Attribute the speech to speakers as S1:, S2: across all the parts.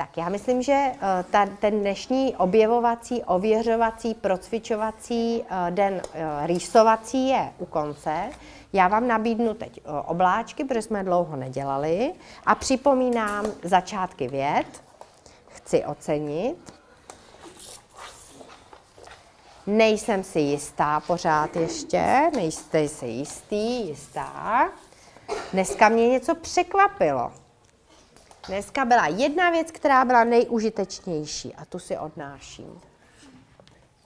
S1: Tak já myslím, že ten dnešní objevovací, ověřovací, procvičovací den rýsovací je u konce. Já vám nabídnu teď obláčky, protože jsme dlouho nedělali a připomínám začátky vět. Chci ocenit. Nejsem si jistá pořád ještě, nejste si jistý, jistá. Dneska mě něco překvapilo. Dneska byla jedna věc, která byla nejužitečnější a tu si odnáším.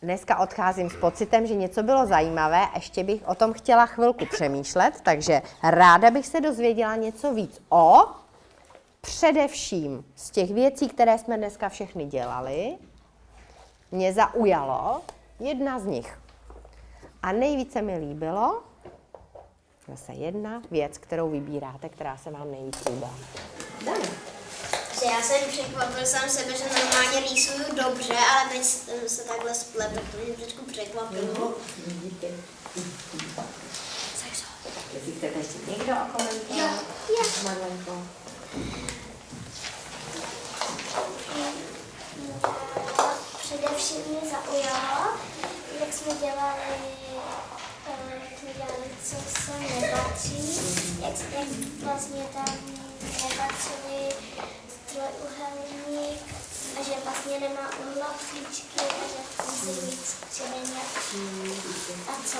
S1: Dneska odcházím s pocitem, že něco bylo zajímavé, ještě bych o tom chtěla chvilku přemýšlet, takže ráda bych se dozvěděla něco víc o především z těch věcí, které jsme dneska všechny dělali. Mě zaujalo jedna z nich. A nejvíce mi líbilo zase jedna věc, kterou vybíráte, která se vám nejvíc líbila.
S2: Že já jsem překvapil sám sebe, že normálně rýsuju dobře, ale teď jsem se takhle spletl, to mě trošku překvapilo.
S1: Vidíte. Jestli chcete ještě někdo okomentovat?
S2: Jo.
S1: Marlenko.
S2: Především mě zaujalo, jak jsme dělali co se nepatří, jak vlastně tam nepatřili trojuhelník a že vlastně nemá uhlopříčky a že musí být středně a co.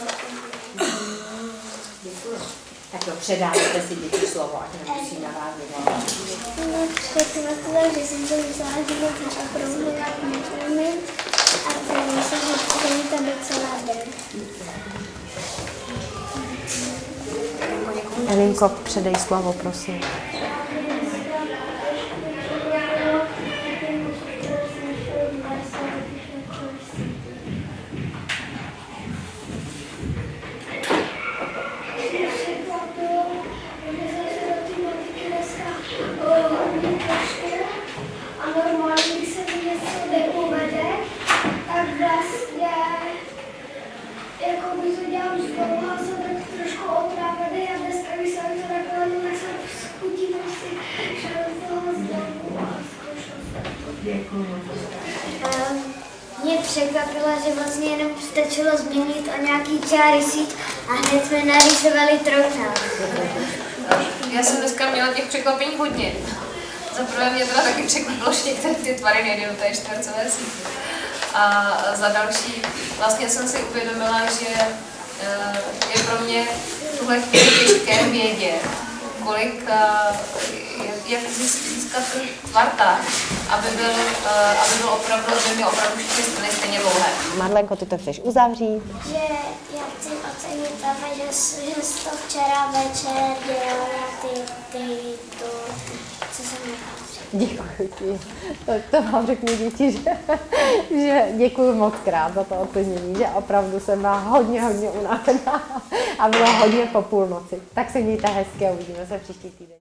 S1: Děkuji. Tak jo, předávajte si děti slovo, ať nemusí na vás vyvolat.
S2: Mě překvapilo, že jsem to vzala, že moc zaokrouhlovat neumím a to myslím, že mi to docela jde.
S1: Elinko, předej slovo, prosím.
S3: A normálně, když se mi něco nepovede, tak vlastně jako by to dělám znovu a jsem tak trošku otrávený a dneska, když jsem to nakonec, tak jsem schutím si šel z toho znovu a zkoušel jsem to.
S1: Děkuji.
S2: Mě překvapilo, že vlastně jenom stačilo změnit o nějaký čáry síť a hned jsme narýsovali trojnák.
S4: Já jsem dneska měla těch překvapení hodně. Za prvé mě teda taky překvapilo, že některé ty tvary nejdou do té čtvercové sítě. A za další, vlastně jsem si uvědomila, že je pro mě v tuhle chvíli těžké vědět, kolik, jak získat ten tvar tak, aby byl opravdu, aby mi opravdu všechny strany stejně dlouhé.
S1: Marlenko, ty to chceš uzavřít?
S2: Že já chci ocenit tebe, že jsi to včera večer dělala co jsem nepatří.
S1: Děkuji ti. To vám řeknu děti, že děkuji moc krát za to ocenění, že opravdu jsem byla hodně unavená a bylo hodně po půlnoci. Tak se mějte hezky a uvidíme se příští týden.